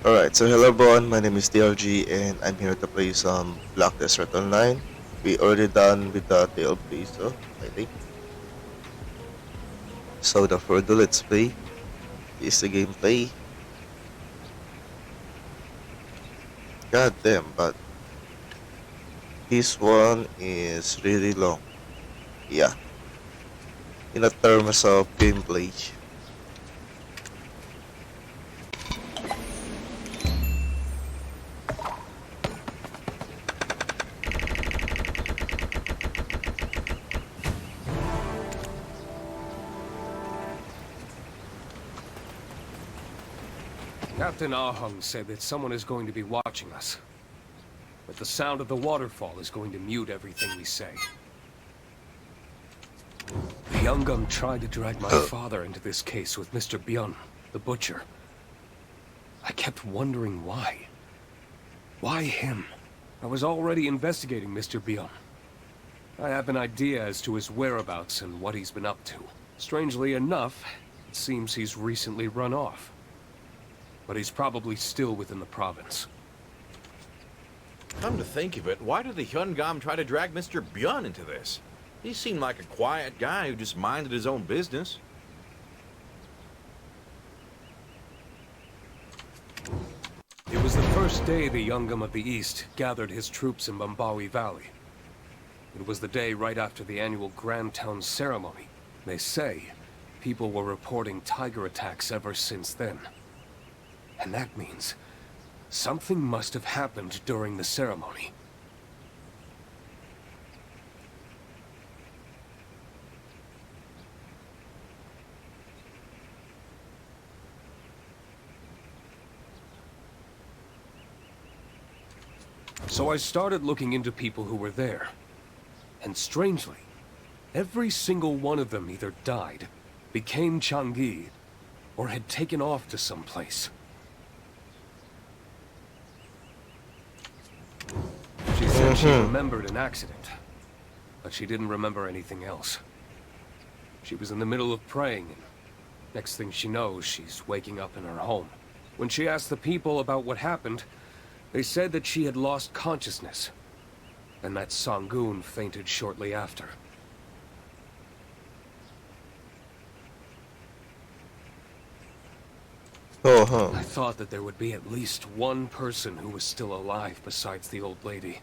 Alright, so hello everyone, my name is DLG and I'm here to play some Black Desert Online. We already done with the Tale of Piso, I think. So the further let's play is the gameplay. God damn, but this one is really long. Yeah, in a terms of gameplay. Captain Ahung said that someone is going to be watching us. But the sound of the waterfall is going to mute everything we say. The Youngum tried to drag my father into this case with Mr. Byun, the butcher. I kept wondering why. Why him? I was already investigating Mr. Byun. I have an idea as to his whereabouts and what he's been up to. Strangely enough, it seems he's recently run off. But he's probably still within the province. Come to think of it, why did the Hyungam try to drag Mr. Byun into this? He seemed like a quiet guy who just minded his own business. It was the first day the Youngum of the East gathered his troops in Bambawi Valley. It was the day right after the annual Grand Town ceremony. They say people were reporting tiger attacks ever since then. And that means something must have happened during the ceremony. So I started looking into people who were there. And strangely, every single one of them either died, became Changi, or had taken off to some place. She said she remembered an accident, but she didn't remember anything else. She was in the middle of praying, and next thing she knows, she's waking up in her home. When she asked the people about what happened, they said that she had lost consciousness, and that Sangun fainted shortly after. I thought that there would be at least one person who was still alive besides the old lady.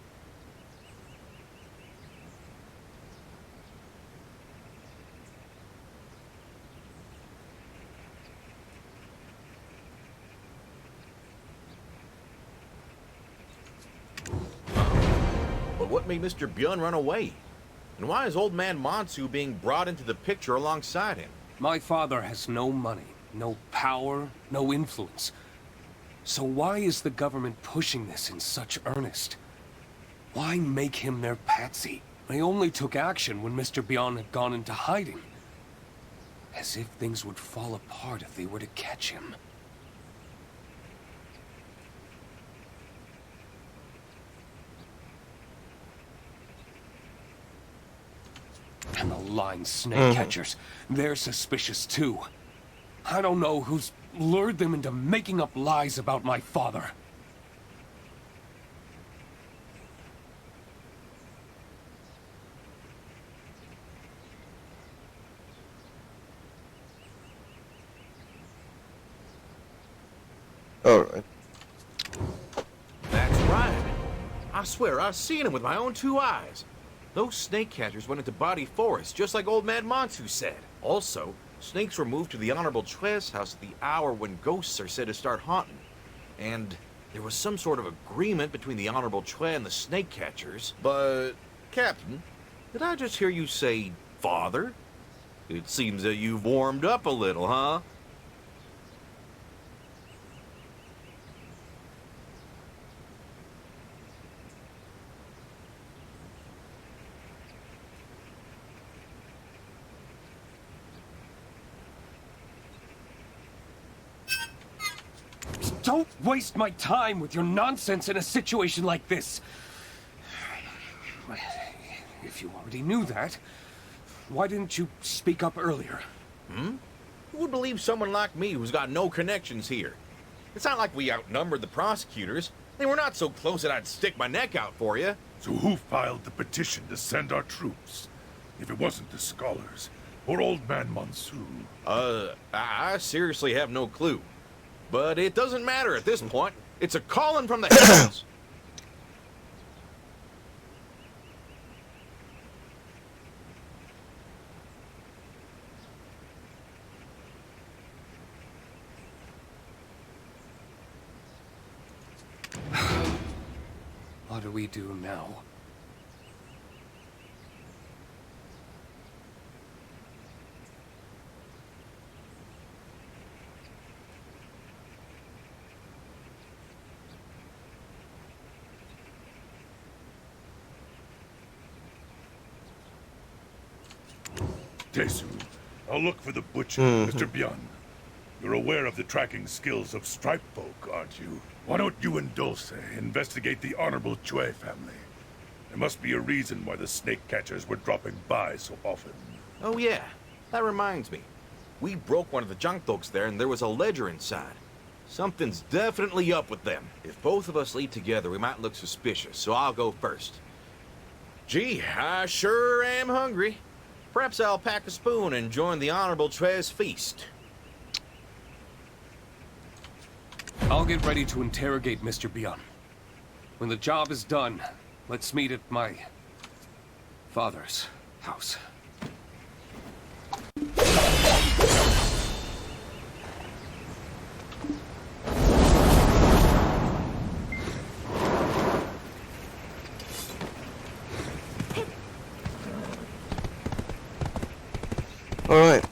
But what made Mr. Byun run away? And why is old man Mansu being brought into the picture alongside him? My father has no money, no power, no influence. So why is the government pushing this in such earnest? Why make him their patsy? They only took action when Mr. Byun had gone into hiding. As if things would fall apart if they were to catch him. And the lying snake catchers, they're suspicious too. I don't know who's lured them into making up lies about my father. Alright. That's right. I swear, I've seen him with my own two eyes. Those snake catchers went into Body Forest, just like old man Mansu said. Also, snakes were moved to the Honorable Chue's house at the hour when ghosts are said to start haunting. And there was some sort of agreement between the Honorable Chue and the snake catchers. But, Captain, did I just hear you say father? It seems that you've warmed up a little, huh? Don't waste my time with your nonsense in a situation like this. If you already knew that, why didn't you speak up earlier? Who would believe someone like me who's got no connections here? It's not like we outnumbered the prosecutors. They were not so close that I'd stick my neck out for you. So who filed the petition to send our troops? If it wasn't the scholars, or Old Man Monsoon. I seriously have no clue. But it doesn't matter at this point. It's a calling from the heavens. What do we do now? Tesu, I'll look for the butcher, Mr. Bian. You're aware of the tracking skills of stripe folk, aren't you? Why don't you and Dulce investigate the Honorable Chue family? There must be a reason why the snake catchers were dropping by so often. Oh yeah, that reminds me. We broke one of the junk books there and there was a ledger inside. Something's definitely up with them. If both of us lead together, we might look suspicious, so I'll go first. Gee, I sure am hungry. Perhaps I'll pack a spoon and join the Honorable Chue's feast. I'll get ready to interrogate Mr. Bion. When the job is done, let's meet at my father's house. All right.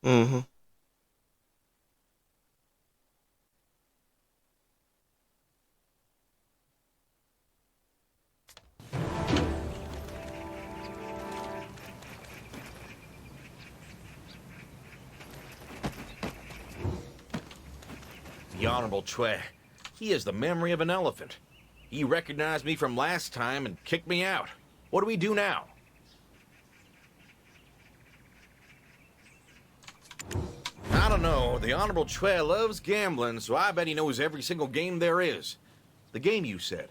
Mm-hmm. The Honorable Chue, he has the memory of an elephant. He recognized me from last time and kicked me out. What do we do now? I don't know. The Honorable Chue loves gambling, so I bet he knows every single game there is. The game you said.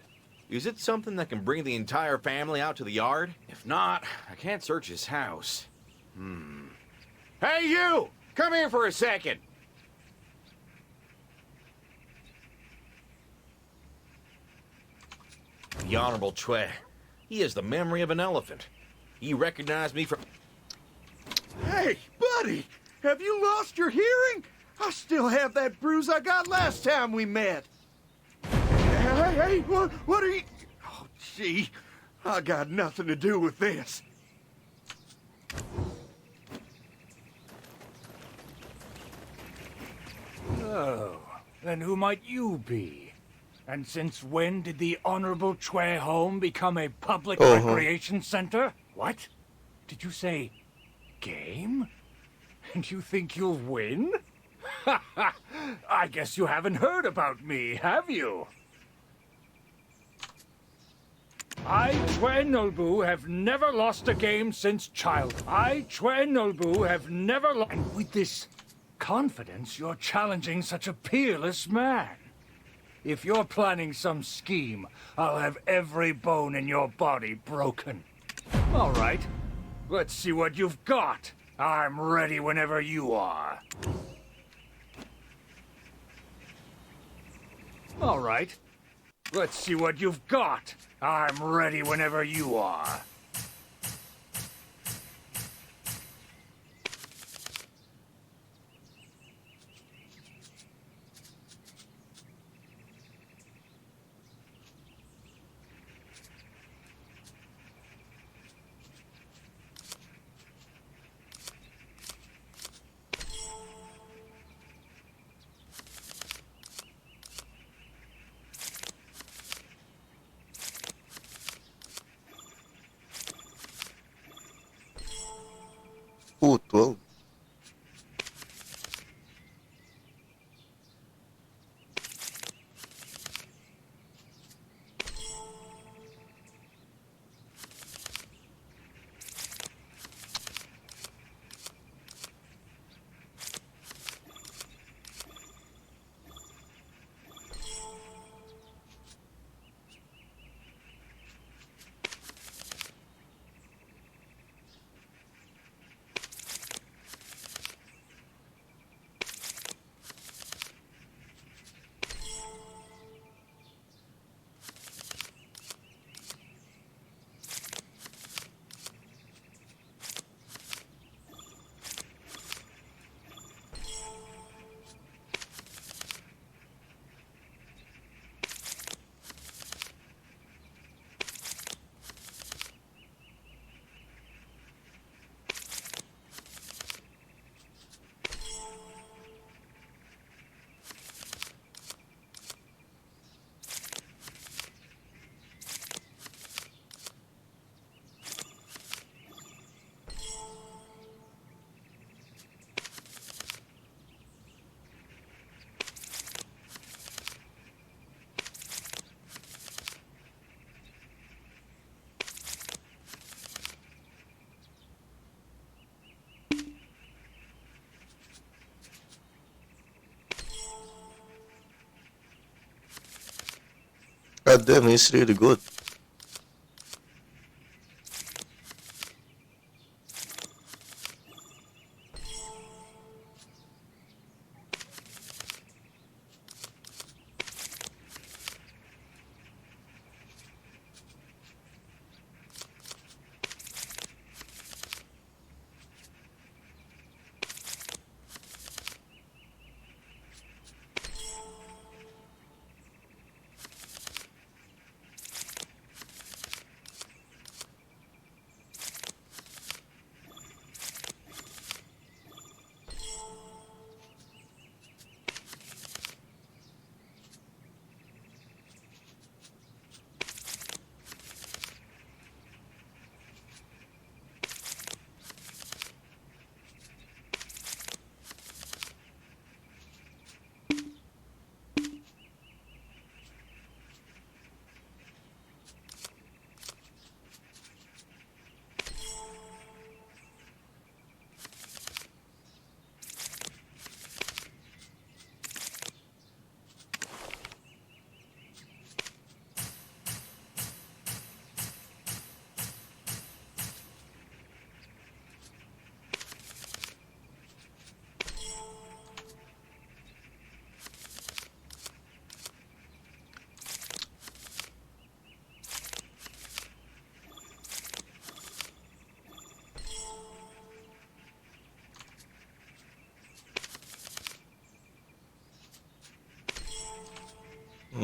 Is it something that can bring the entire family out to the yard? If not, I can't search his house. Hey, you! Come here for a second! The Honorable Chue. He has the memory of an elephant. He recognized me from... Hey, buddy! Have you lost your hearing? I still have that bruise I got last time we met. Hey, what are you... Oh, gee, I got nothing to do with this. Oh, then who might you be? And since when did the Honorable Chue home become a public recreation center? What? Did you say game? And you think you'll win? I guess you haven't heard about me, have you? I, Chue Nolbu, have never lost a game since childhood. I, Chue Nolbu, have never lost... And with this confidence, you're challenging such a peerless man. If you're planning some scheme, I'll have every bone in your body broken. All right, let's see what you've got. I'm ready whenever you are. All right. Let's see what you've got. I'm ready whenever you are. Ooh, 12. God damn, he's really good.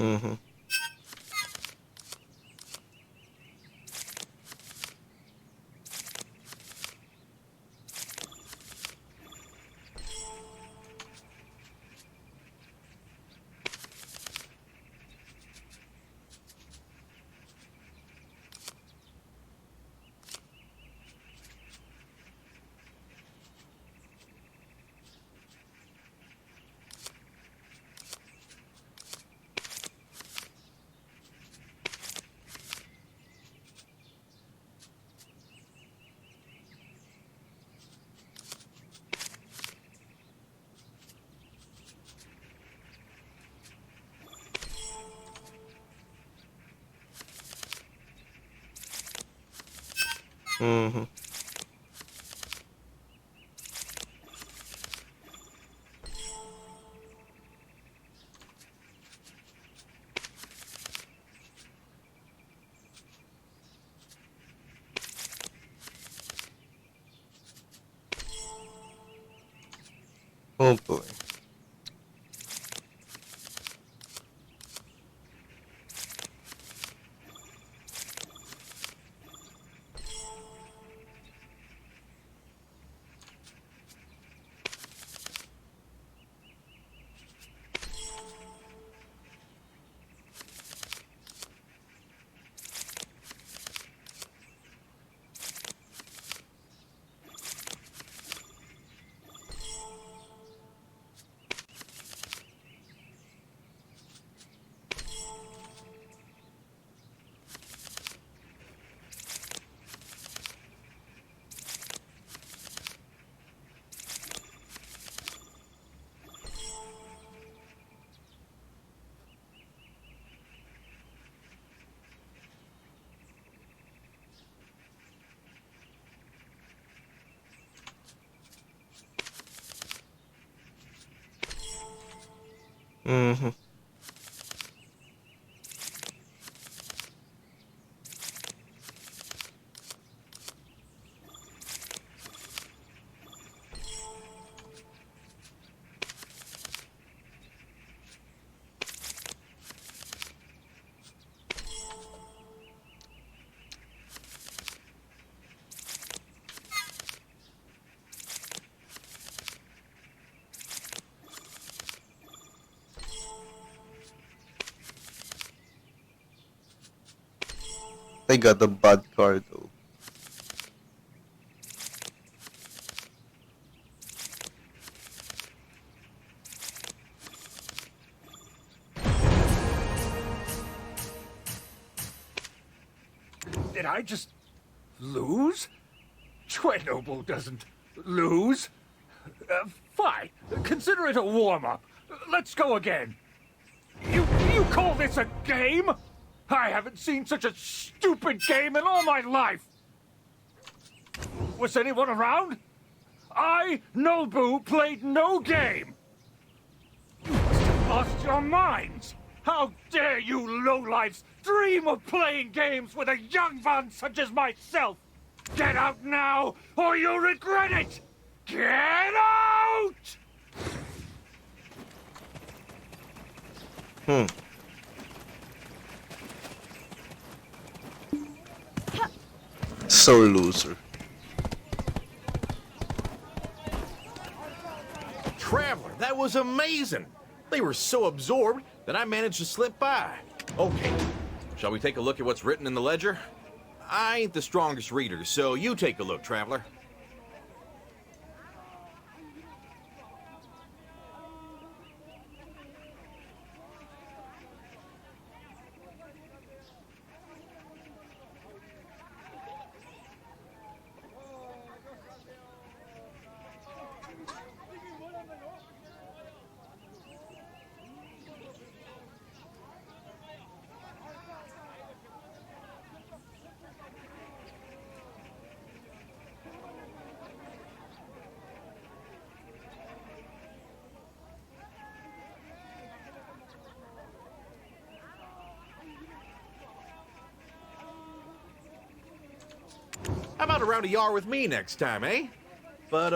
Mm-hmm. Mm-hmm. Oh boy. Mm-hmm. I got a bad card though. Did I just lose? Chernobyl doesn't lose. Fine. Consider it a warm-up. Let's go again. You call this a game? I haven't seen such a stupid game in all my life. Was anyone around? I, Nobu, played no game. You must have lost your minds. How dare you lowlifes dream of playing games with a young one such as myself? Get out now, or you'll regret it! Get out! So loser. Traveler, that was amazing! They were so absorbed that I managed to slip by. Okay, shall we take a look at what's written in the ledger? I ain't the strongest reader, so you take a look, Traveler. How about a round of yar with me next time, eh? But,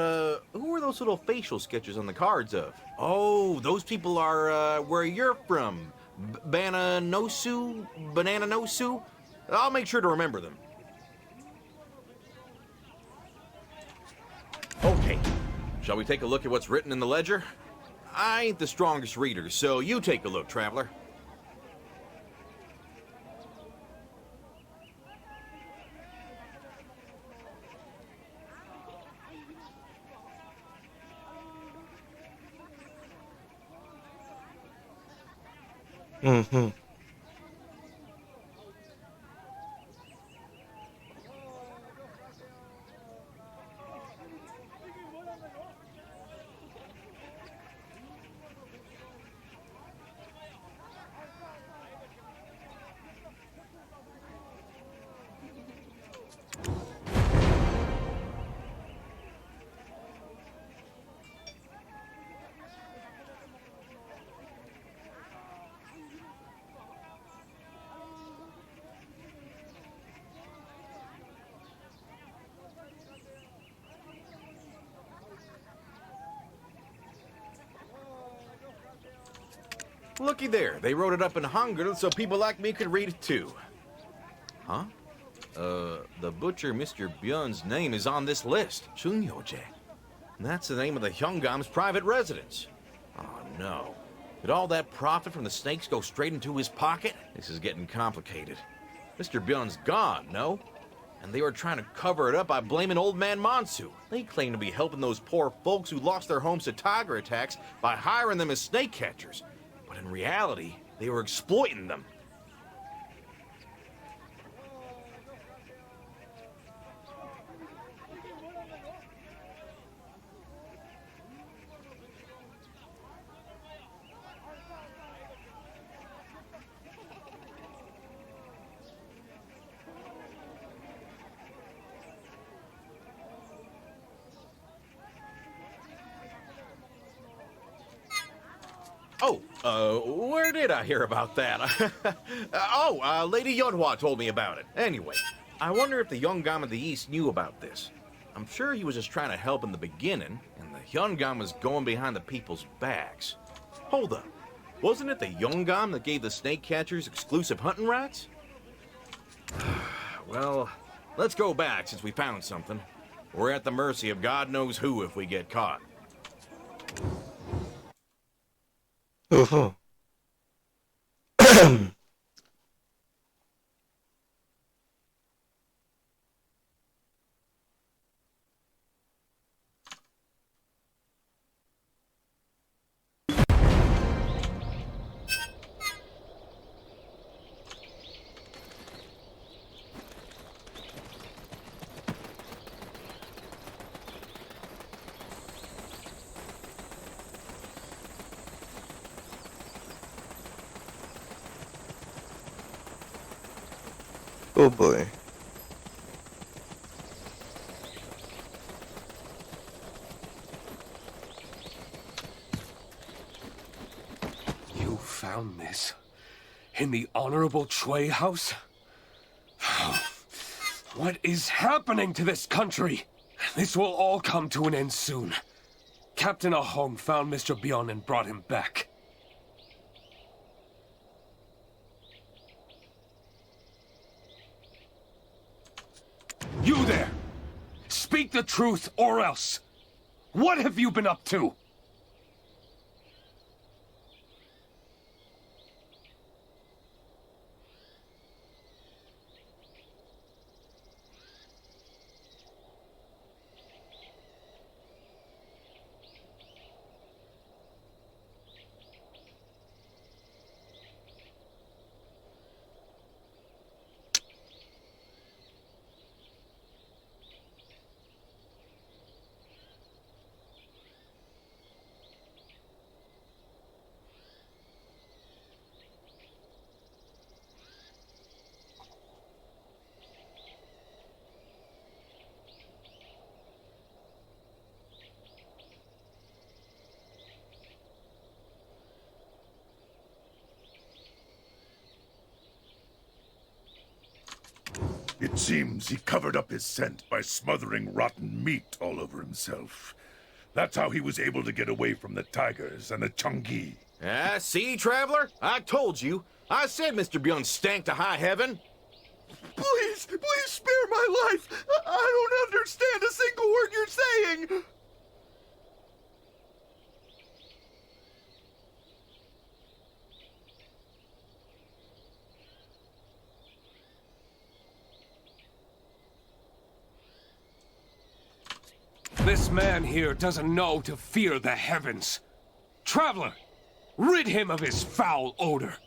who are those little facial sketches on the cards of? Oh, those people are, where you're from. Banana Nosu? I'll make sure to remember them. Okay, shall we take a look at what's written in the ledger? I ain't the strongest reader, so you take a look, Traveler. Mm-hmm. Looky there. They wrote it up in Hangul so people like me could read it too. Huh? The butcher Mr. Byun's name is on this list. Chungyoje. And that's the name of the Hyungam's private residence. Oh no. Did all that profit from the snakes go straight into his pocket? This is getting complicated. Mr. Byun's gone, no? And they were trying to cover it up by blaming Old Man Monsu. They claim to be helping those poor folks who lost their homes to tiger attacks by hiring them as snake catchers. But in reality, they were exploiting them. Where did I hear about that? Lady Yunhua told me about it. Anyway, I wonder if the Yongam of the East knew about this. I'm sure he was just trying to help in the beginning, and the Yongam was going behind the people's backs. Hold up. Wasn't it the Yongam that gave the snake catchers exclusive hunting rights? Well, let's go back since we found something. We're at the mercy of God knows who if we get caught. Oh. Oh boy. You found this in the Honorable Chui house? What is happening to this country? This will all come to an end soon. Captain Ahong found Mr. Byun and brought him back. You there! Speak the truth or else! What have you been up to? It seems he covered up his scent by smothering rotten meat all over himself. That's how he was able to get away from the tigers and the Changi. See, Traveler? I told you. I said Mr. Byun stank to high heaven. Please spare my life. I don't understand a single word you're saying. This man here doesn't know to fear the heavens. Traveler, rid him of his foul odor.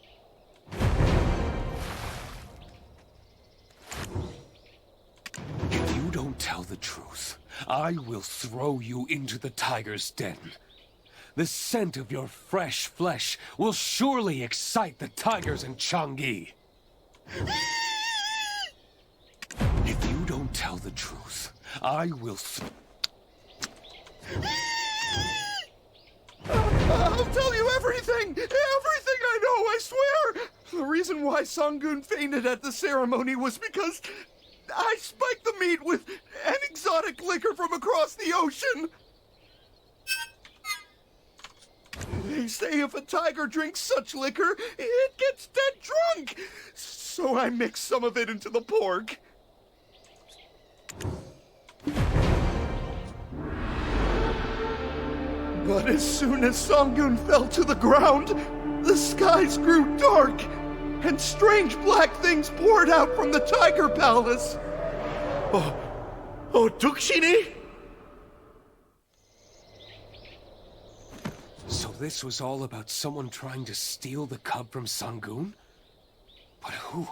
If you don't tell the truth, I will throw you into the tiger's den. The scent of your fresh flesh will surely excite the tigers in Changi. If you don't tell the truth, I will I'll tell you everything! Everything I know, I swear! The reason why Sanggun fainted at the ceremony was because I spiked the meat with an exotic liquor from across the ocean! They They say if a tiger drinks such liquor, it gets dead drunk. So I mixed some of it into the pork. But as soon as Sangun fell to the ground, the skies grew dark, and strange black things poured out from the Tiger Palace. Oh, Tukshini? So this was all about someone trying to steal the cub from Sangun? But who?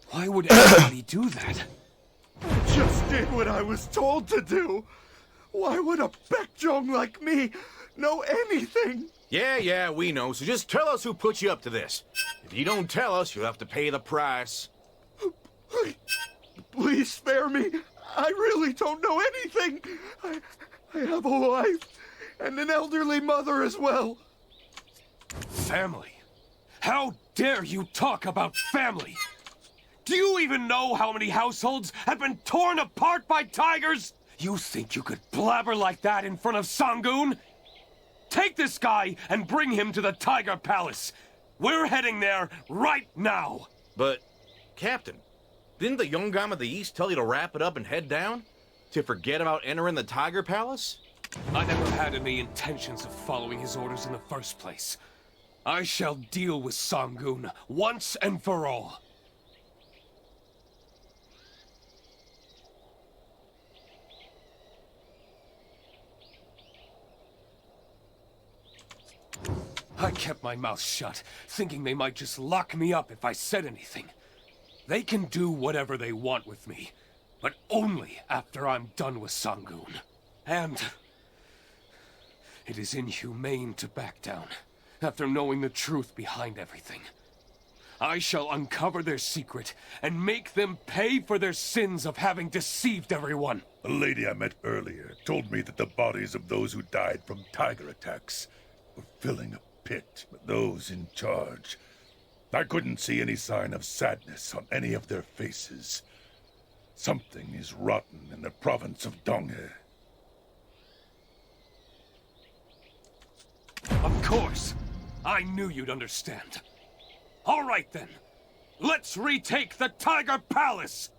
Why would anybody do that? I just did what I was told to do. Why would a Baekjong like me know anything? Yeah, we know. So just tell us who put you up to this. If you don't tell us, you'll have to pay the price. Please spare me. I really don't know anything. I have a wife and an elderly mother as well. Family? How dare you talk about family? Do you even know how many households have been torn apart by tigers? You think you could blabber like that in front of Sangun? Take this guy and bring him to the Tiger Palace. We're heading there right now. But, Captain, didn't the Yongam of the East tell you to wrap it up and head down? To forget about entering the Tiger Palace? I never had any intentions of following his orders in the first place. I shall deal with Sangun once and for all. I kept my mouth shut, thinking they might just lock me up if I said anything. They can do whatever they want with me, but only after I'm done with Sangun. And it is inhumane to back down, after knowing the truth behind everything. I shall uncover their secret and make them pay for their sins of having deceived everyone. A lady I met earlier told me that the bodies of those who died from tiger attacks were filling a pit with those in charge. I couldn't see any sign of sadness on any of their faces. Something is rotten in the province of Donghe. Of course! I knew you'd understand. All right then, let's retake the Tiger Palace!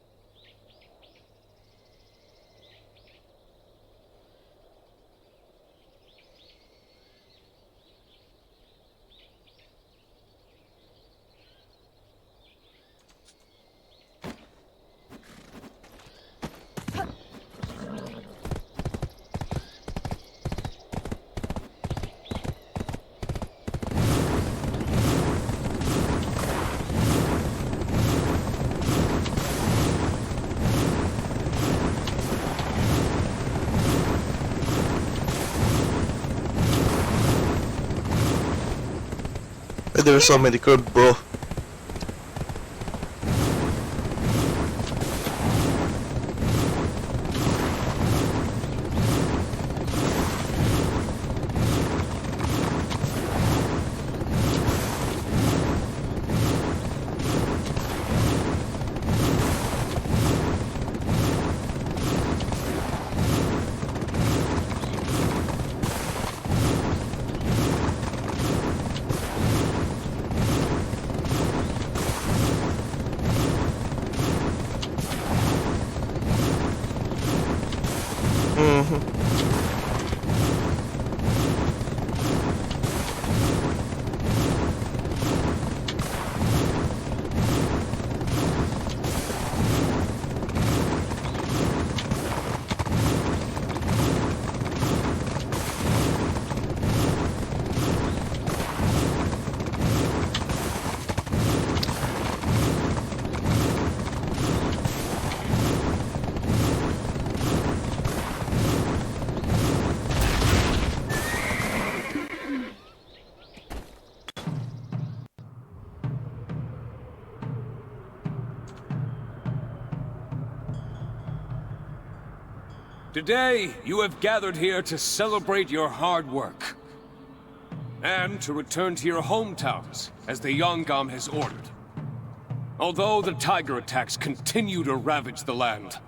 There's so many curb, bro. Today, you have gathered here to celebrate your hard work. And to return to your hometowns, as the Yongam has ordered. Although the tiger attacks continue to ravage the land,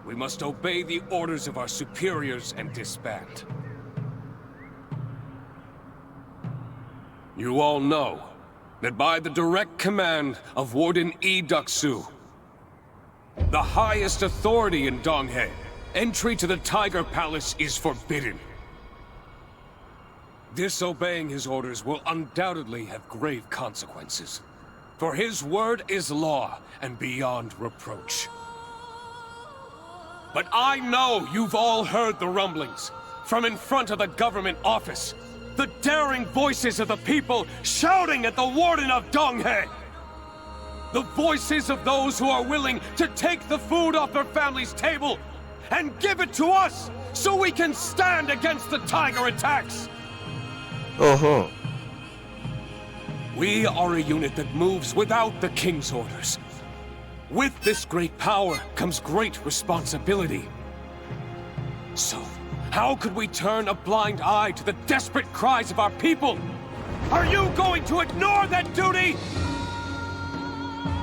we must obey the orders of our superiors and disband. You all know that by the direct command of Warden E. Duxu, the highest authority in Donghae, entry to the Tiger Palace is forbidden. Disobeying his orders will undoubtedly have grave consequences. For his word is law and beyond reproach. But I know you've all heard the rumblings from in front of the government office. The daring voices of the people shouting at the Warden of Donghae. The voices of those who are willing to take the food off their family's table and give it to us so we can stand against the Tiger attacks. Uh-huh. We are a unit that moves without the King's orders. With this great power comes great responsibility. So, how could we turn a blind eye to the desperate cries of our people? Are you going to ignore that duty?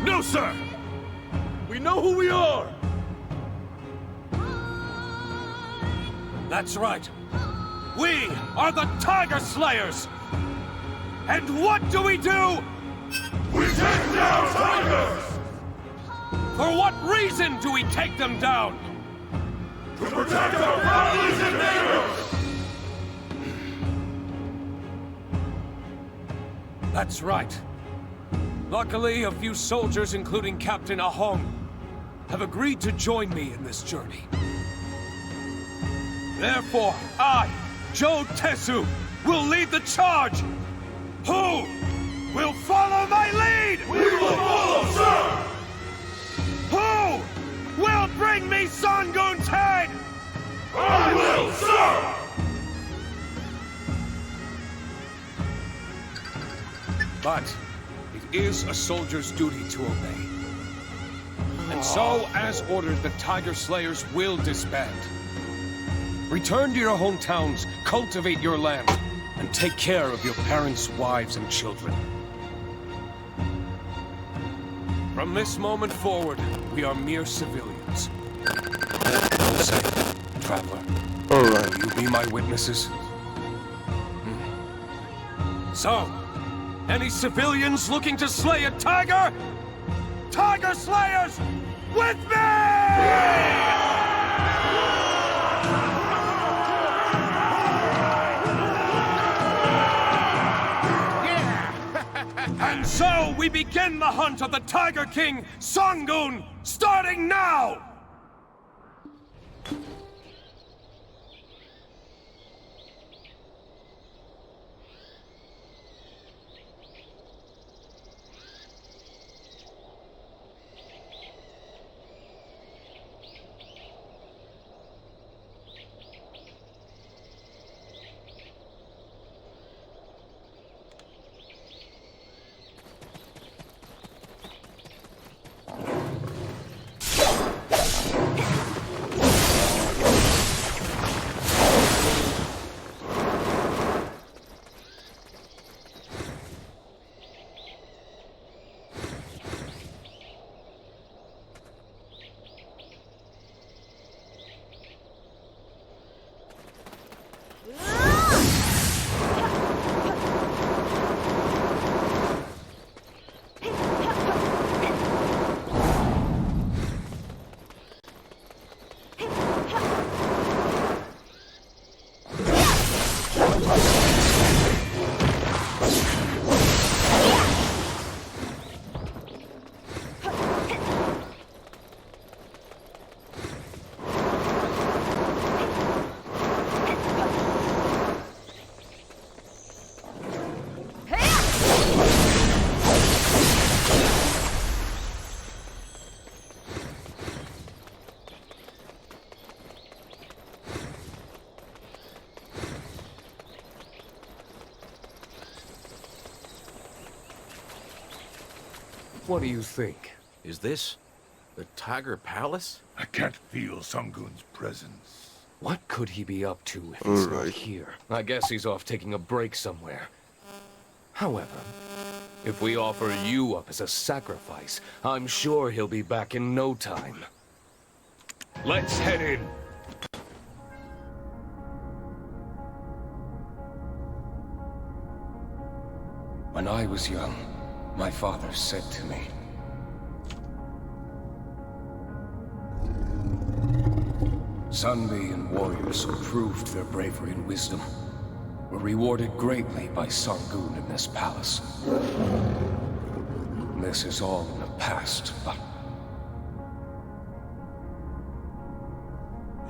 No, sir! We know who we are! That's right. We are the Tiger Slayers! And what do? We take down tigers! For what reason do we take them down? To protect our families and neighbors! That's right. Luckily, a few soldiers, including Captain Ahong, have agreed to join me in this journey. Therefore, I, Joe Tesu, will lead the charge! Who will follow my lead? We will follow, sir! Who will bring me Sangun's head? I will, sir! But it is a soldier's duty to obey. And so, as ordered, the Tiger Slayers will disband. Return to your hometowns, cultivate your land, and take care of your parents, wives, and children. From this moment forward, we are mere civilians. Say, traveler, Alright. will you be my witnesses? So, any civilians looking to slay a tiger? Tiger Slayers, with me! And so we begin the hunt of the Tiger King, Sangun, starting now! What do you think? Is this the Tiger Palace? I can't feel Sangun's presence. What could he be up to if he's not Alright. here? I guess he's off taking a break somewhere. However, if we offer you up as a sacrifice, I'm sure he'll be back in no time. Let's head in. When I was young, my father said to me, Sunbeam warriors who proved their bravery and wisdom were rewarded greatly by Sangun in this palace. This is all in the past, but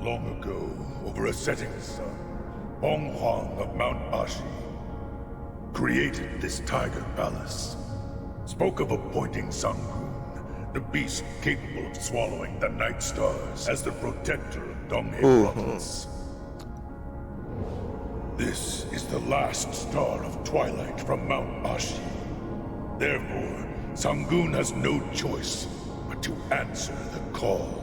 Long ago, over a setting sun, Bong Huang of Mount Ashi created this Tiger Palace. Spoke of appointing Sangun, the beast capable of swallowing the Night Stars, as the protector of Donghae Province. This is the last star of twilight from Mount Ashi. Therefore, Sangun has no choice but to answer the call.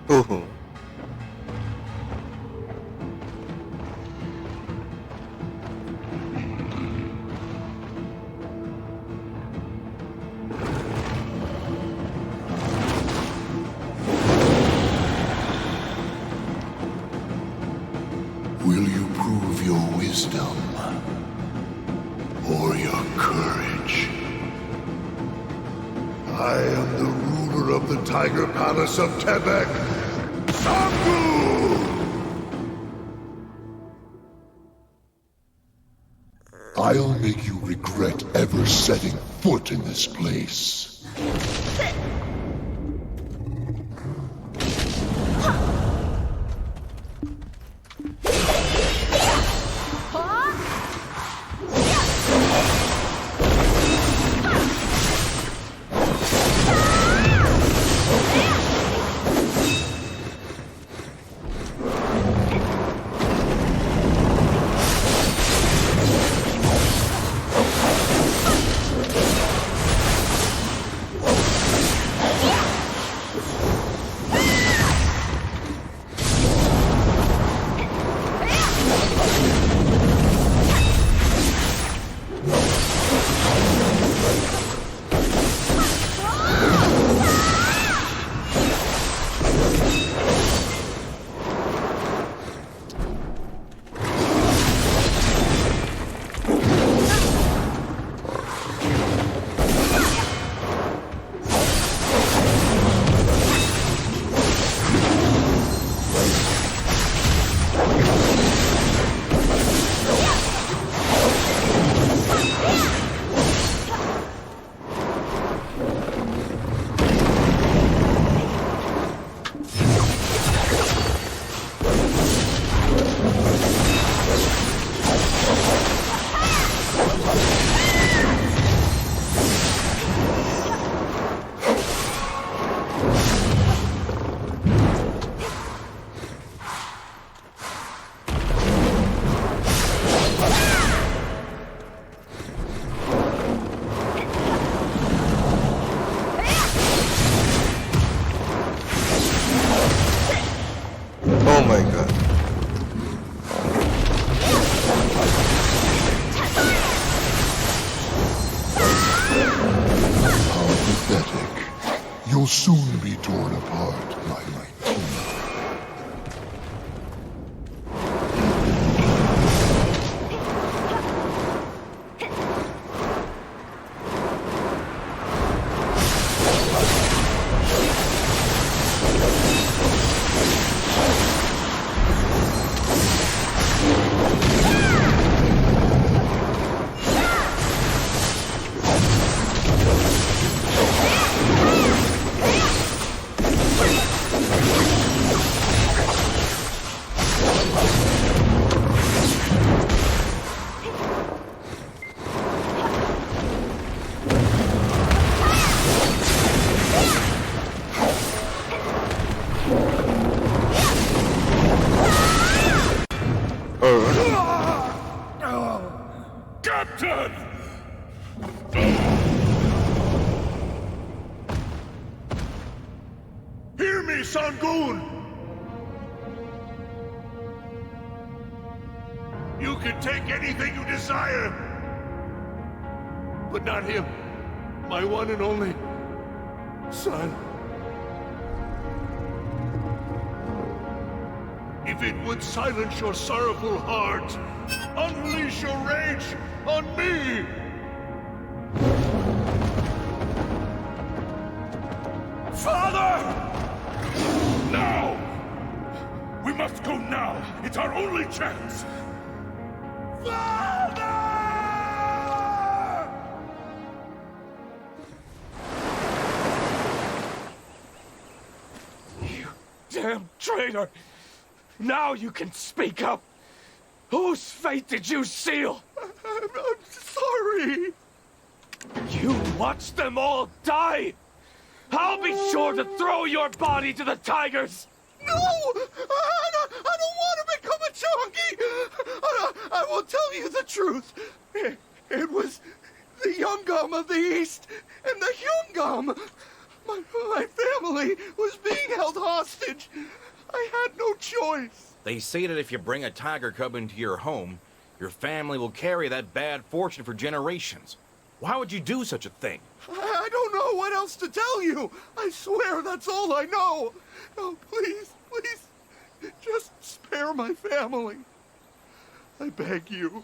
Ooh. Will you prove your wisdom or your courage? I am the ruler of the Tiger Palace of Tebek, Sangu! I'll make you regret ever setting foot in this place. Oh my god. How pathetic. You'll soon be torn apart by my team. Captain! Hear me, Sangoon! You can take anything you desire, but not him, my one and only son. If it would silence your sorrowful heart, unleash your rage on me! Father! Now! We must go now! It's our only chance! Father! You damn traitor! Now you can speak up! Whose fate did you seal? I'm sorry. You watched them all die! I'll be sure to throw your body to the tigers! No! I don't want to become a chonky! I will tell you the truth. It was the Yungam of the East and the Hyungam. My family was being held hostage. I had no choice. They say that if you bring a tiger cub into your home, your family will carry that bad fortune for generations. Why would you do such a thing? I don't know what else to tell you. I swear that's all I know. Oh, please, just spare my family. I beg you.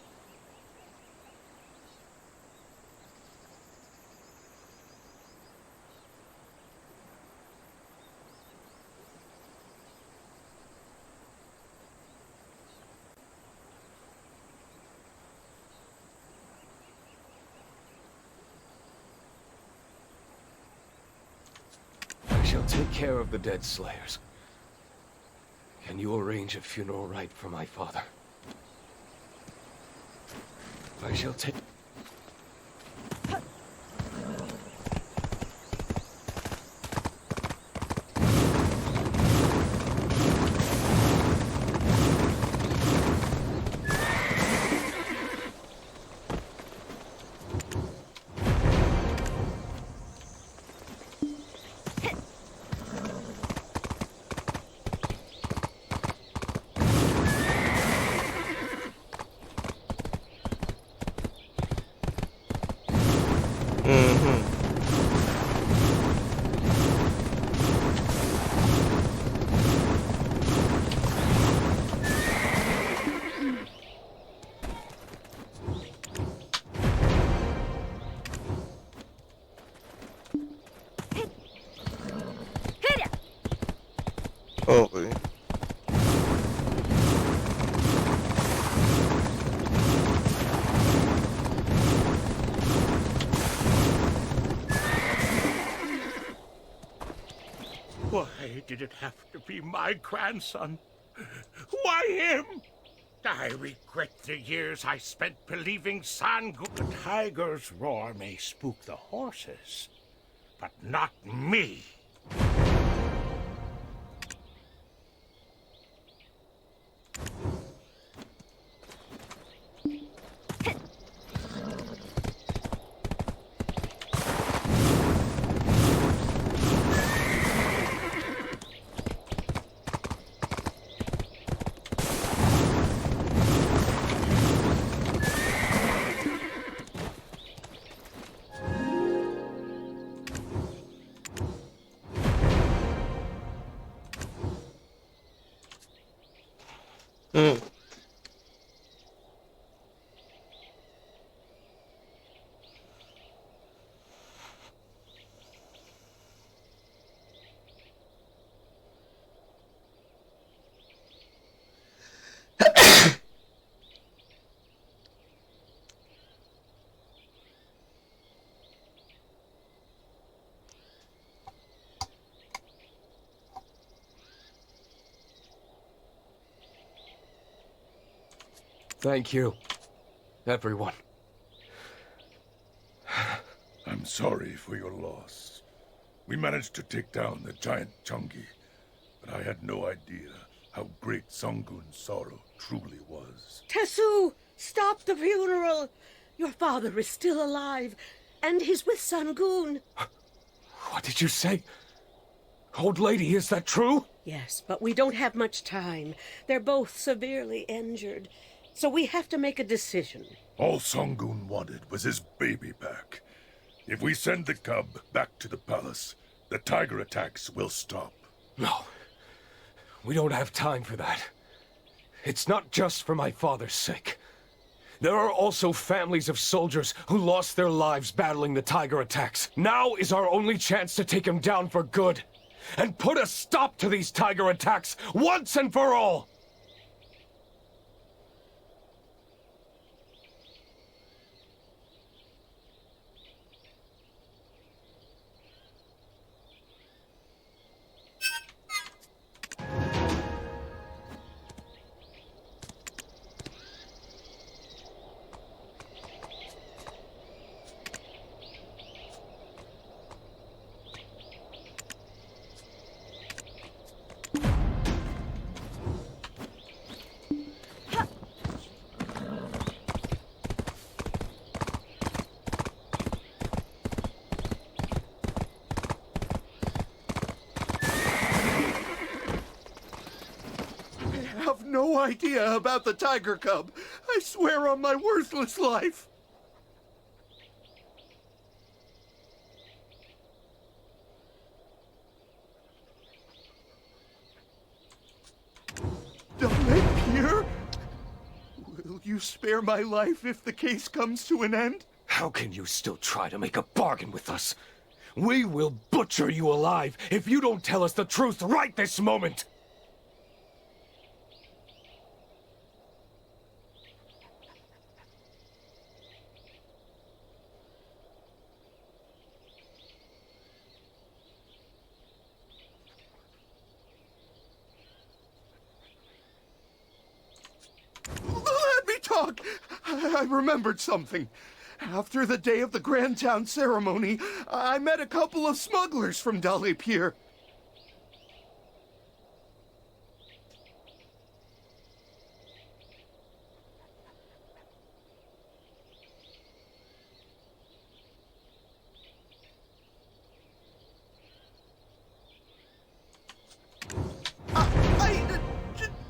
I shall take care of the dead slayers. Can you arrange a funeral rite for my father? I shall take... Okay. Why did it have to be my grandson? Why him? I regret the years I spent believing Sangu. The tiger's roar may spook the horses, but not me. Hmm. Thank you, everyone. I'm sorry for your loss. We managed to take down the giant Chungi, but I had no idea how great Sangun's sorrow truly was. Tesu, stop the funeral. Your father is still alive, and he's with Sangoon. What did you say? Old lady, is that true? Yes, but we don't have much time. They're both severely injured, so we have to make a decision. All Sangoon wanted was his baby back. If we send the cub back to the palace, the tiger attacks will stop. No. We don't have time for that. It's not just for my father's sake. There are also families of soldiers who lost their lives battling the tiger attacks. Now is our only chance to take him down for good. And put a stop to these tiger attacks once and for all! I have no idea about the tiger cub. I swear on my worthless life. Pierre? Will you spare my life if the case comes to an end? How can you still try to make a bargain with us? We will butcher you alive if you don't tell us the truth right this moment! Let me talk! I remembered something. After the day of the Grand Town ceremony, I met a couple of smugglers from Dali Pier.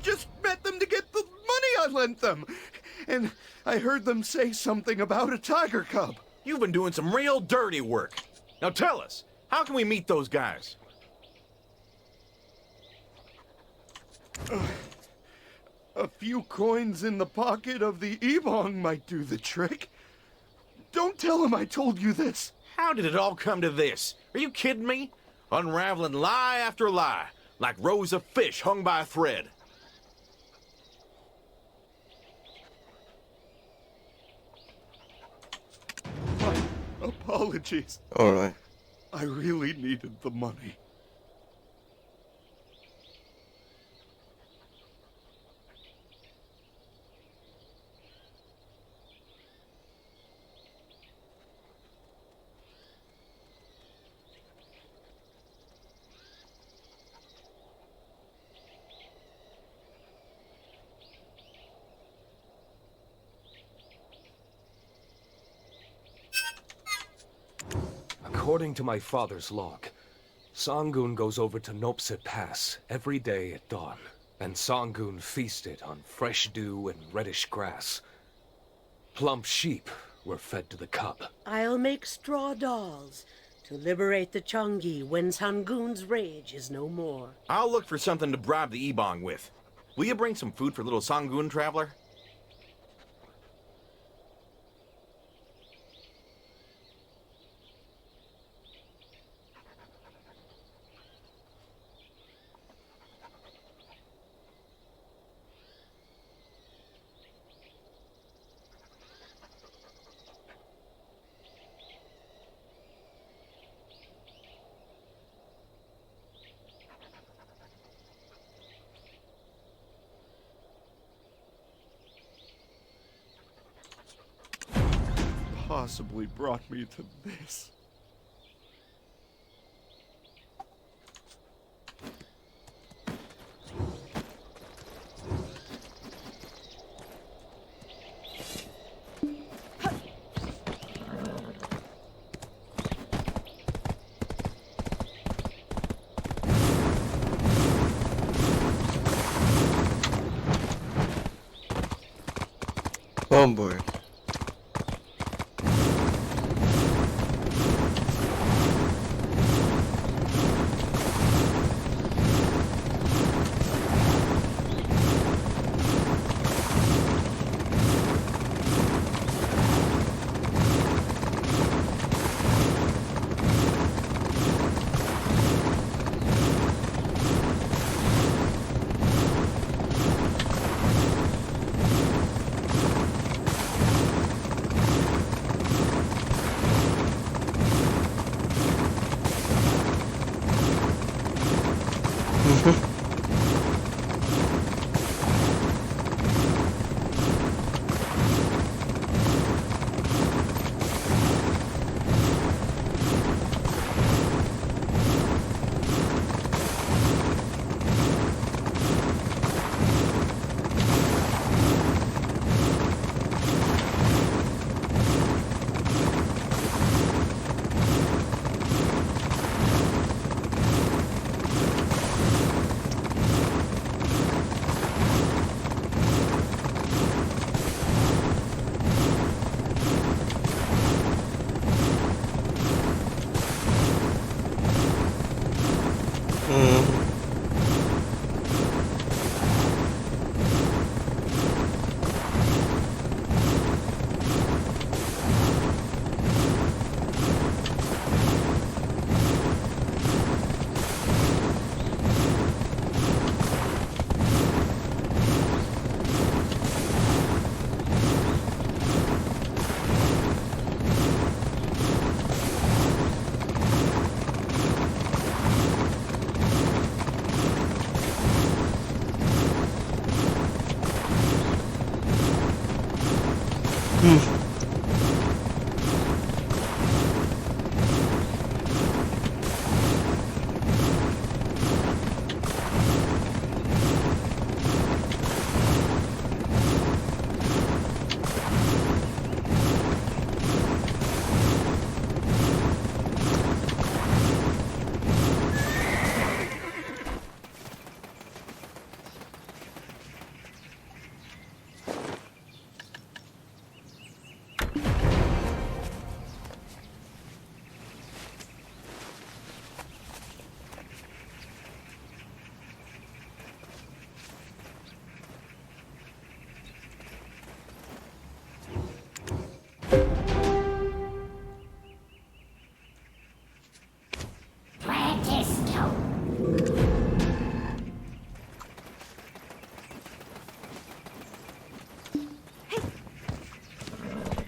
Just met them to get the money I lent them. And I heard them say something about a tiger cub. You've been doing some real dirty work. Now tell us, how can we meet those guys? A few coins in the pocket of the Ebong might do the trick. Don't tell him I told you this. How did it all come to this? Are you kidding me? Unraveling lie after lie, like rows of fish hung by a thread. Apologies. Alright. I really needed the money. According to my father's log, Sangoon goes over to Nopsit Pass every day at dawn, and Sangoon feasted on fresh dew and reddish grass. Plump sheep were fed to the cub. I'll make straw dolls to liberate the Chongi when Sangoon's rage is no more. I'll look for something to bribe the Ebong with. Will you bring some food for little Sangoon traveler? Possibly brought me to this. Oh boy.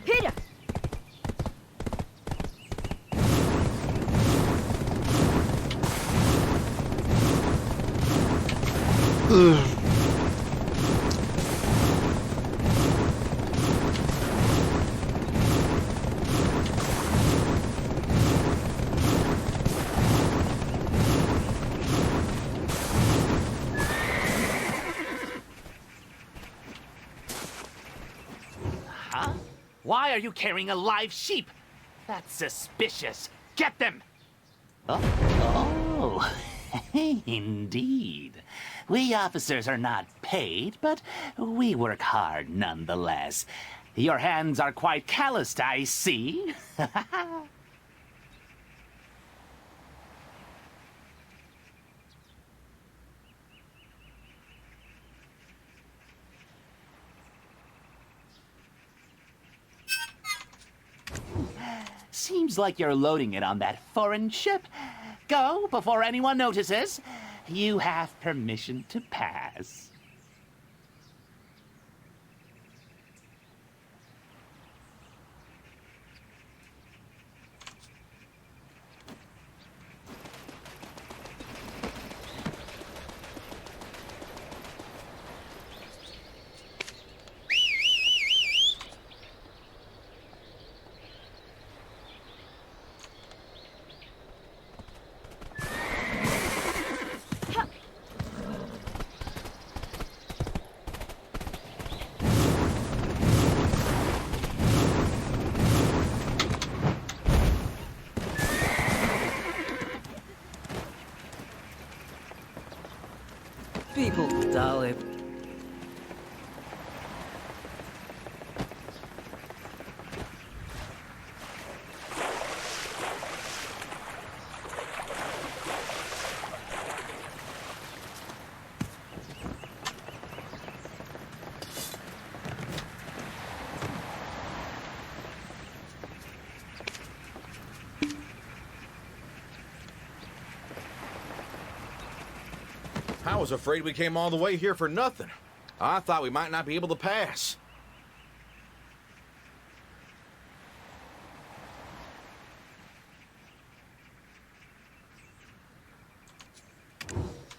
Peter! Huh? Why are you carrying a live sheep? That's suspicious. Get them! Oh, indeed. We officers are not paid, but we work hard nonetheless. Your hands are quite calloused, I see. Seems like you're loading it on that foreign ship. Go before anyone notices. You have permission to pass. People, darling. I was afraid we came all the way here for nothing. I thought we might not be able to pass.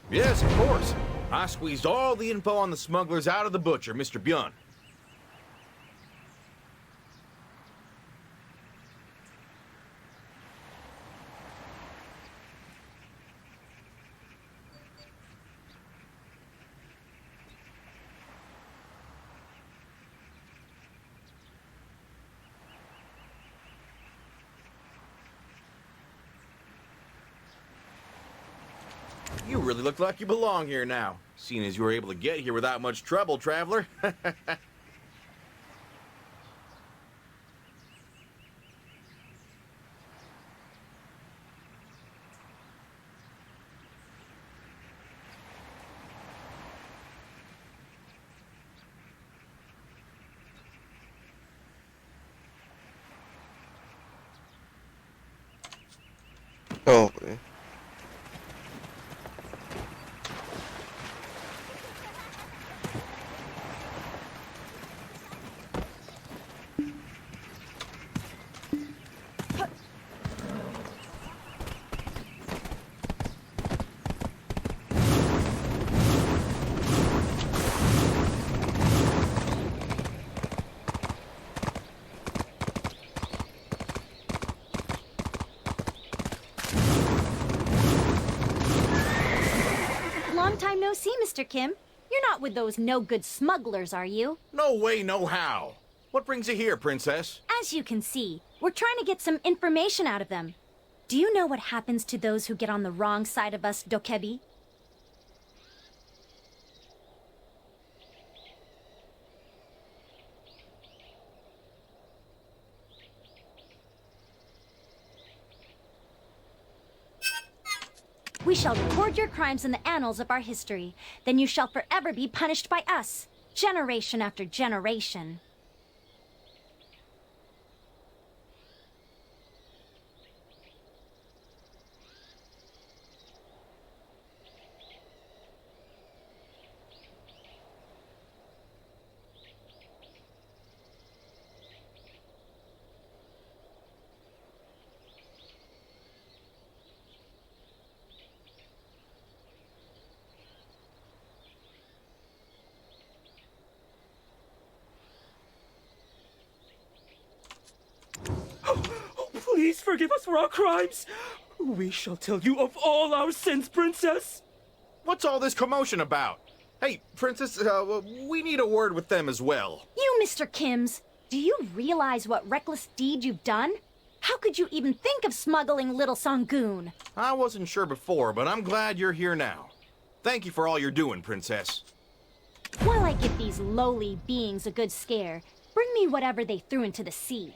Yes, of course. I squeezed all the info on the smugglers out of the butcher, Mr. Bjorn. You really look like you belong here now, seeing as you were able to get here without much trouble, traveler. Okay. Long time no see, Mr. Kim. You're not with those no-good smugglers, are you? No way, no how. What brings you here, Princess? As you can see, we're trying to get some information out of them. Do you know what happens to those who get on the wrong side of us, Dokebi? We shall record your crimes in the annals of our history. Then you shall forever be punished by us, generation after generation. Please forgive us for our crimes. We shall tell you of all our sins, Princess. What's all this commotion about? Hey, Princess, we need a word with them as well. You, Mr. Kims, do you realize what reckless deed you've done? How could you even think of smuggling Little Sangoon? I wasn't sure before, but I'm glad you're here now. Thank you for all you're doing, Princess. While I give these lowly beings a good scare, bring me whatever they threw into the sea.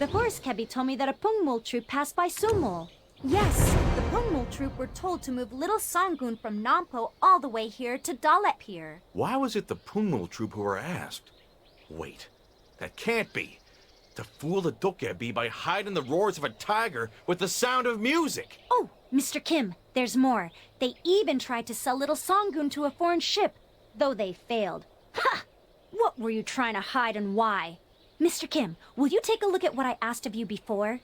The forest Kebi told me that a Pungmul troop passed by Sumul. Yes, the Pungmul troop were told to move Little Sangoon from Nampo all the way here to Dalet Pier. Why was it the Pungmul troop who were asked? Wait, that can't be. To fool the Dokebi by hiding the roars of a tiger with the sound of music. Oh, Mr. Kim, there's more. They even tried to sell Little Sangoon to a foreign ship, though they failed. Ha! What were you trying to hide and why? Mr. Kim, will you take a look at what I asked of you before?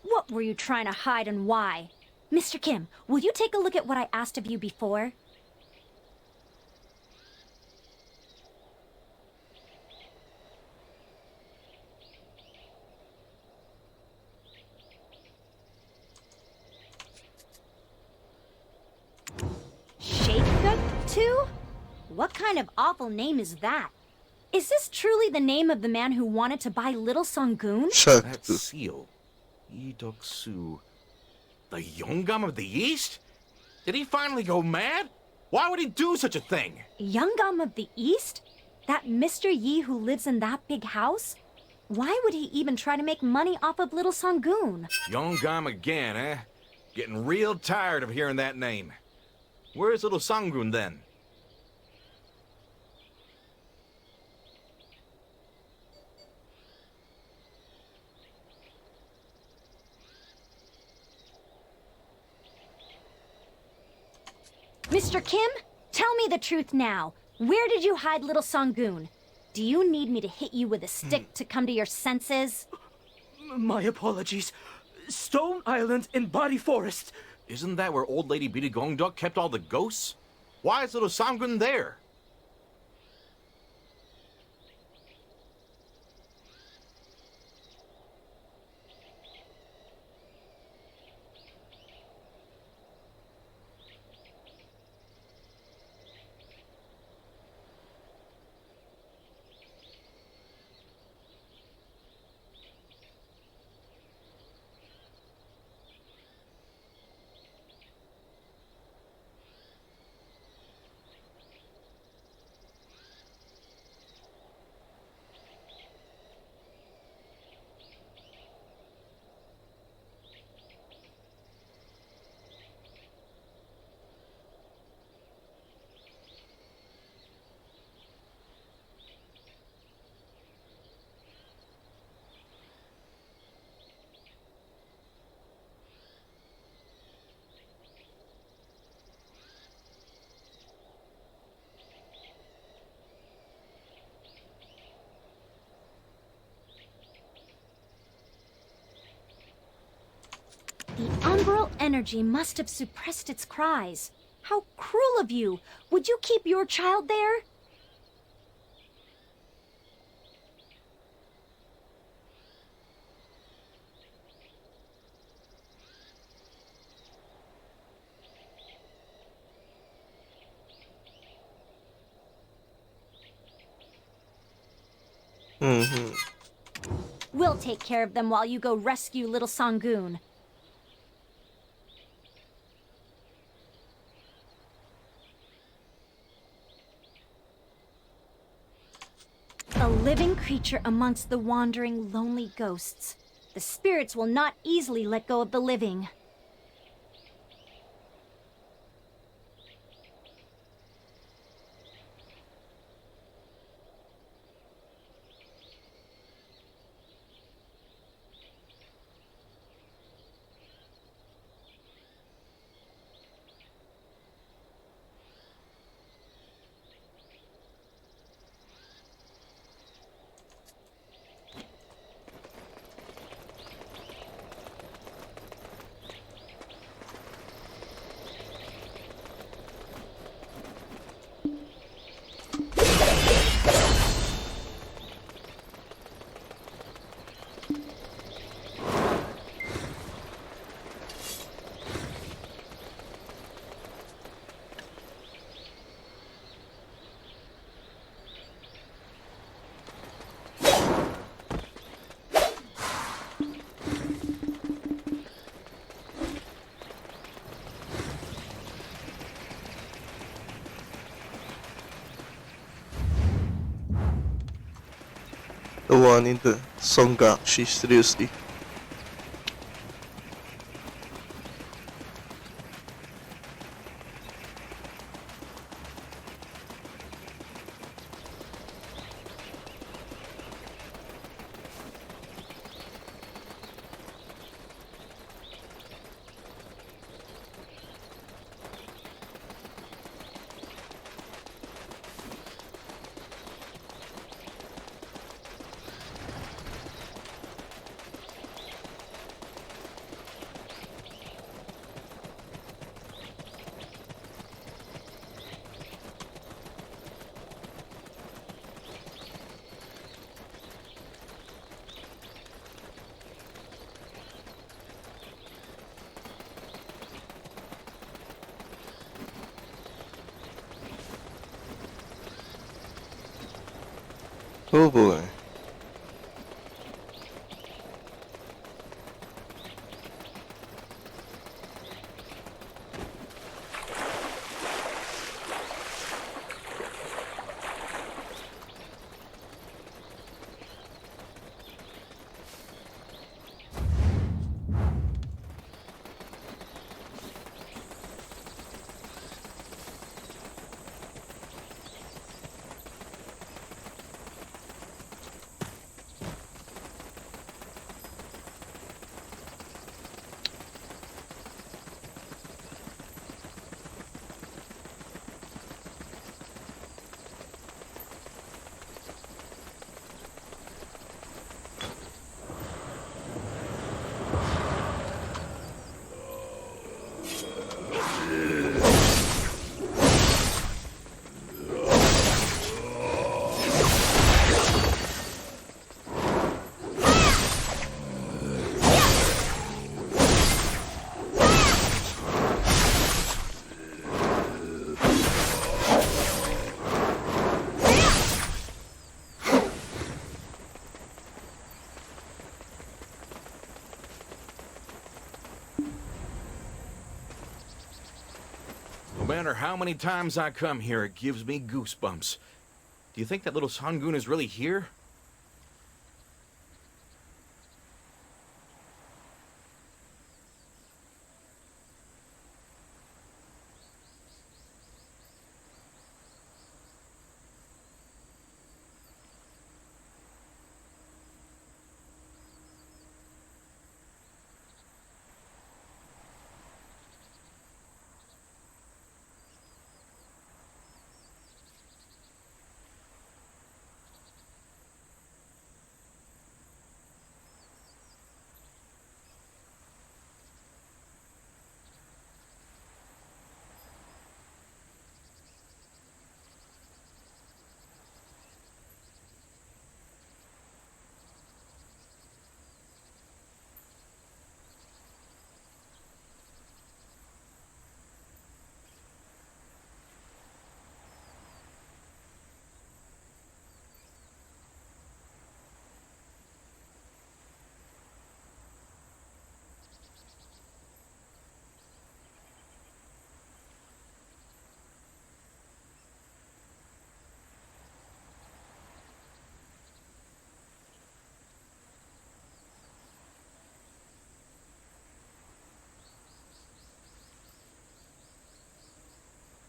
What What were you trying to hide and why? Mr. Kim, will you take a look at what I asked of you before? Shakegut 2? What kind of awful name is that? Is this truly the name of the man who wanted to buy Little Sangoon? That seal. Idoksu. The Yongam of the East? Did he finally go mad? Why would he do such a thing? Youngam of the East? That Mr. Yi who lives in that big house? Why would he even try to make money off of Little Sangoon? Yongam again, eh? Getting real tired of hearing that name. Where's little Sangoon then? Mr. Kim, tell me the truth now. Where did you hide Little Sangoon? Do you need me to hit you with a stick to come to your senses? My apologies. Stone Island in Body Forest. Isn't that where old lady Bidi Gongduk kept all the ghosts? Why is little Sangoon there? The umbral energy must have suppressed its cries. How cruel of you! Would you keep your child there? We'll take care of them while you go rescue Little Sangoon. A living creature amongst the wandering, lonely ghosts. The spirits will not easily let go of the living. The one in the Songakshi, seriously. Oh boy. No matter how many times I come here, it gives me goosebumps. Do you think that little Sangoon is really here?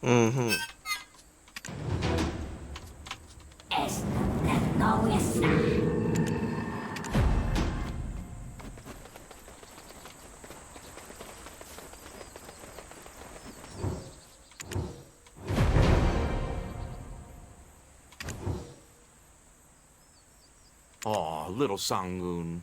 Mm-hmm. Aw, little Sangoon.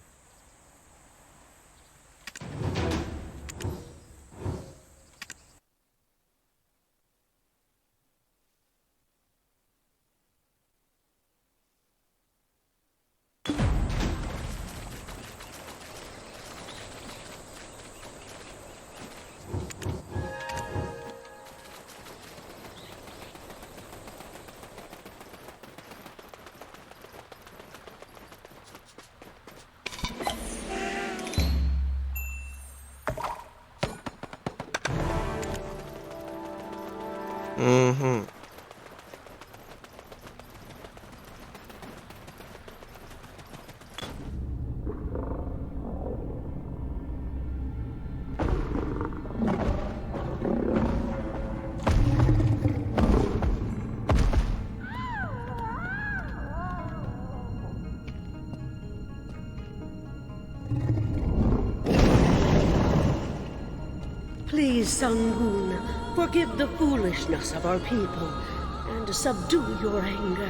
Mm-hmm. Please, Sangoon, forgive the foolishness of our people and subdue your anger.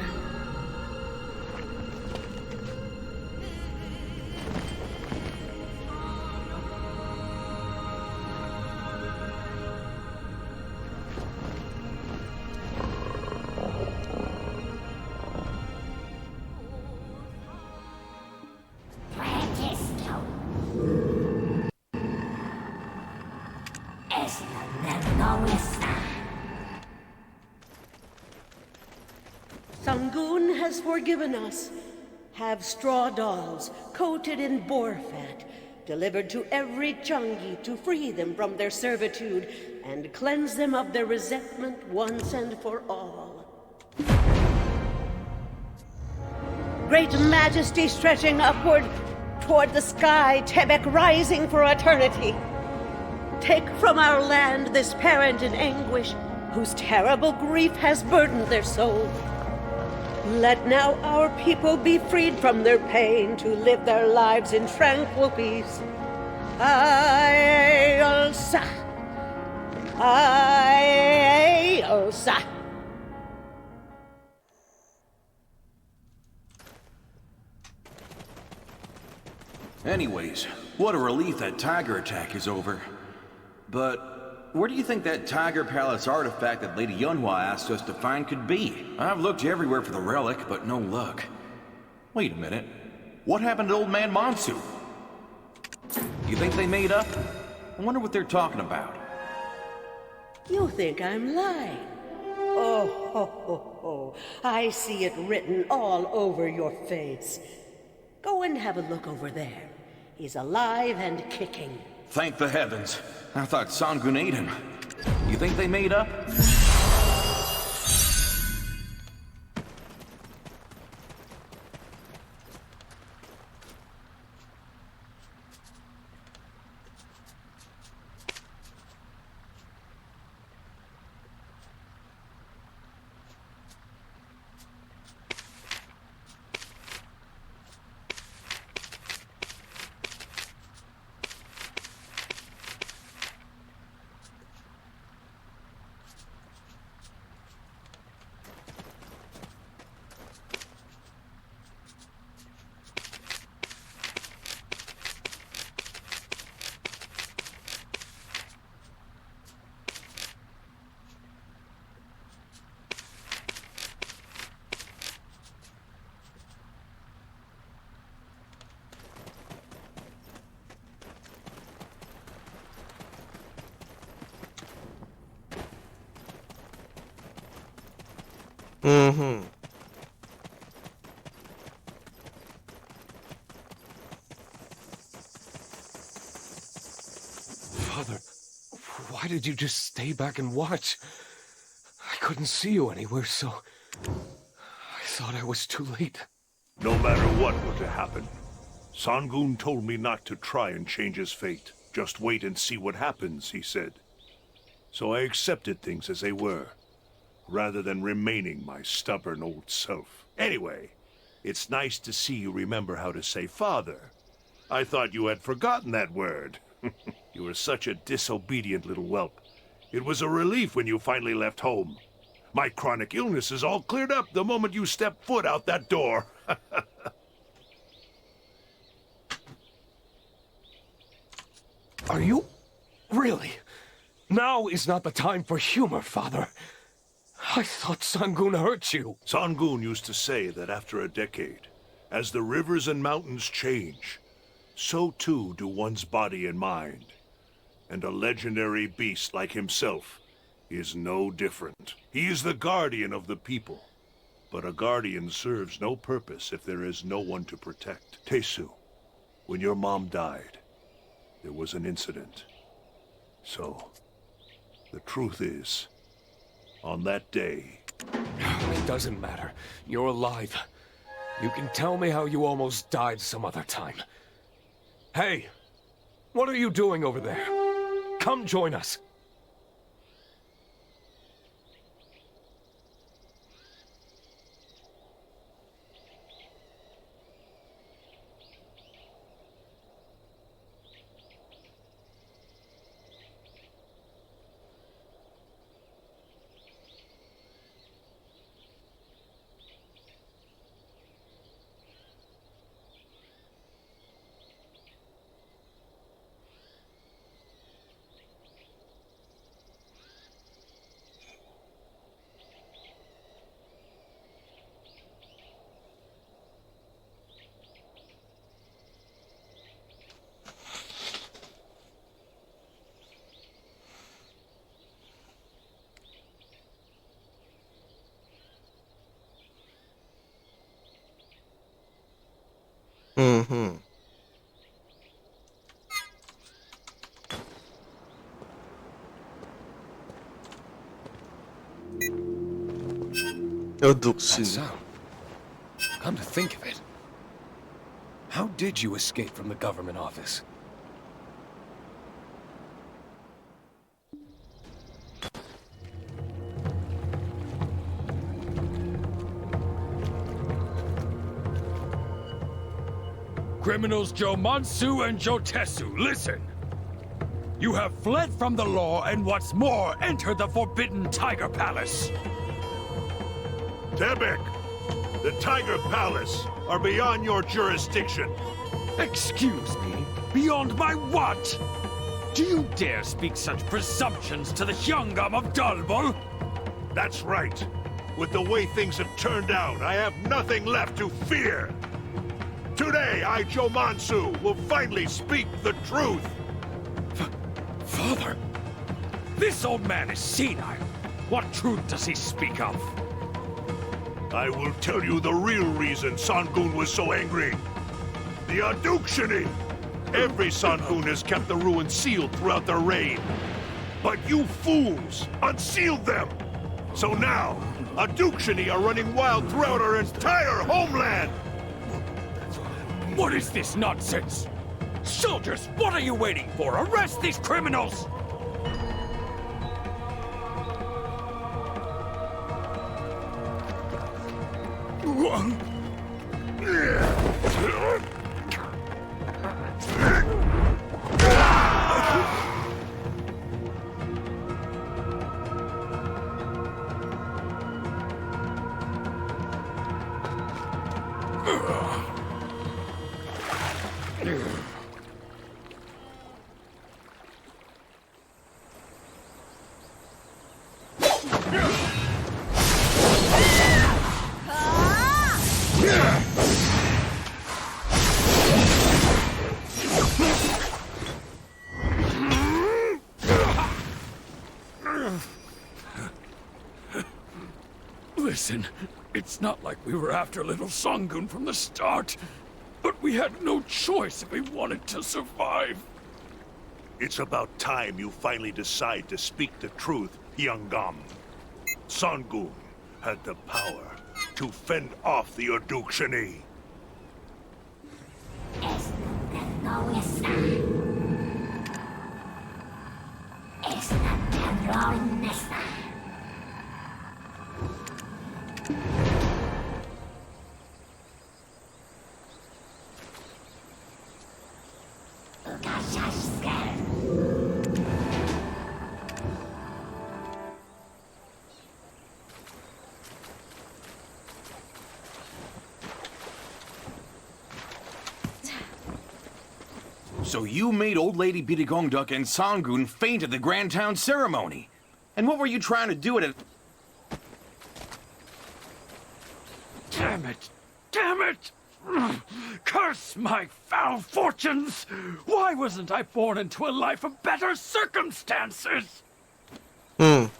Sangun has forgiven us. Have straw dolls coated in boar fat delivered to every Changi to free them from their servitude and cleanse them of their resentment once and for all. Great majesty stretching upward toward the sky, Tebek rising for eternity. Take from our land this parent in anguish, whose terrible grief has burdened their soul. Let now our people be freed from their pain to live their lives in tranquil peace. Aye-Elsa! Aye-Elsa! Anyways, what a relief that tiger attack is over. But where do you think that Tiger Palace artifact that Lady Yunhua asked us to find could be? I've looked everywhere for the relic, but no luck. Wait a minute. What happened to Old Man Monsu? You think they made up? I wonder what they're talking about. You think I'm lying? Oh, ho, ho, ho. I see it written all over your face. Go and have a look over there. He's alive and kicking. Thank the heavens. I thought Sangun ate him. You think they made up? Mm-hmm. Father, why did you just stay back and watch? I couldn't see you anywhere, so I thought I was too late. No matter what were to happen, Sangun told me not to try and change his fate. Just wait and see what happens, he said. So I accepted things as they were, rather than remaining my stubborn old self. Anyway, it's nice to see you remember how to say father. I thought you had forgotten that word. You were such a disobedient little whelp. It was a relief when you finally left home. My chronic illness is all cleared up the moment you stepped foot out that door. Are you? Really? Now is not the time for humor, Father. I thought Sangun hurt you. Sangun used to say that after a decade, as the rivers and mountains change, so too do one's body and mind. And a legendary beast like himself is no different. He is the guardian of the people. But a guardian serves no purpose if there is no one to protect. Tesu, when your mom died, there was an incident. So, the truth is, on that day... It doesn't matter. You're alive. You can tell me how you almost died some other time. Hey, what are you doing over there? Come join us. Mm-hmm. That sound. Come to think of it. How did you escape from the government office? Criminals Jomansu and Jotesu, listen! You have fled from the law and what's more, entered the Forbidden Tiger Palace! Tebek, the Tiger Palace are beyond your jurisdiction. Excuse me? Beyond my what? Do you dare speak such presumptions to the Hyungam of Dalbol? That's right. With the way things have turned out, I have nothing left to fear. Today, I, Jomansu, will finally speak the truth. Father, this old man is senile. What truth does he speak of? I will tell you the real reason Sangun was so angry. The Adukshini! Every Sangun has kept the ruins sealed throughout their reign. But you fools unsealed them! So now, Adukshini are running wild throughout our entire homeland! What is this nonsense? Soldiers, what are you waiting for? Arrest these criminals! Listen, it's not like we were after little Sangun from the start, but we had no choice if we wanted to survive. It's about time you finally decide to speak the truth, Hyungam. Sangun had the power to fend off the Adukshini. So you made Old Lady Bitagongduk and Sangun faint at the Grand Town ceremony. And what were you trying to do at it? Damn it! Damn it! Curse my foul fortunes! Why wasn't I born into a life of better circumstances? And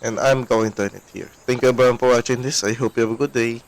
I'm going to end it here. Thank you everyone for watching this. I hope you have a good day.